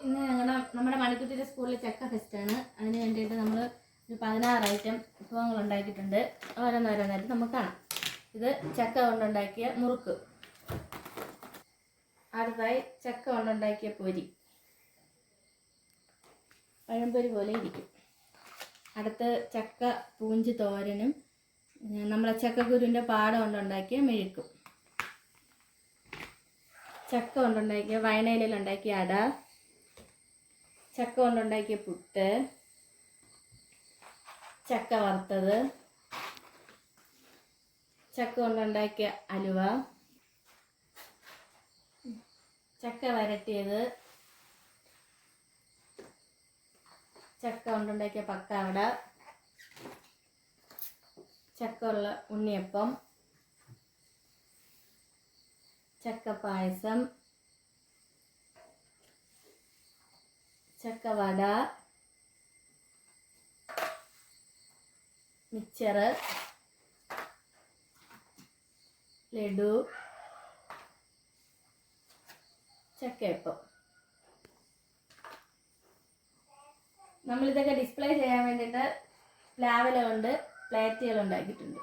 ഇന്ന് നമ്മുടെ മണിക്കുട്ടിയുടെ സ്കൂളിൽ ചക്ക ഫെസ്റ്റാണ്. അതിന് വേണ്ടിയിട്ട് നമ്മൾ ഒരു 16 ഐറ്റം വിഭവങ്ങൾ ഉണ്ടാക്കിയിട്ടുണ്ട്. ഓരോന്നോരോന്നായിട്ട് നമുക്ക് കാണാം. ഇത് ചക്ക കൊണ്ടുണ്ടാക്കിയ മുറുക്ക്, അടുത്തായി ചക്ക കൊണ്ടുണ്ടാക്കിയ പൊരി, പഴംപൊരി പോലെ ഇരിക്കും. അടുത്ത് ചക്ക പൂഞ്ചി തോരനും നമ്മളെ ചക്കക്കുരുവിൻ്റെ പാട കൊണ്ടുണ്ടാക്കിയ മെഴുക്കും, ചക്ക കൊണ്ടുണ്ടാക്കിയ വയണയിലുണ്ടാക്കിയ അട, ചക്ക കൊണ്ടുണ്ടാക്കിയ പുട്ട്, ചക്ക വറുത്തത്, ചക്ക കൊണ്ടുണ്ടാക്കിയ അലുവ, ചക്ക വരട്ടിയത്, ചക്ക കൊണ്ടുണ്ടാക്കിയ പക്കാവട, ചക്ക ഉള്ള ഉണ്ണിയപ്പം, ചക്ക പായസം, ചക്കവട, മിച്ചർ, ലഡു, ചക്കയപ്പം. നമ്മളിതൊക്കെ ഡിസ്പ്ലേ ചെയ്യാൻ വേണ്ടിയിട്ട് പ്ലാവില കൊണ്ട് പ്ലേറ്റുകൾ ഉണ്ടാക്കിയിട്ടുണ്ട്.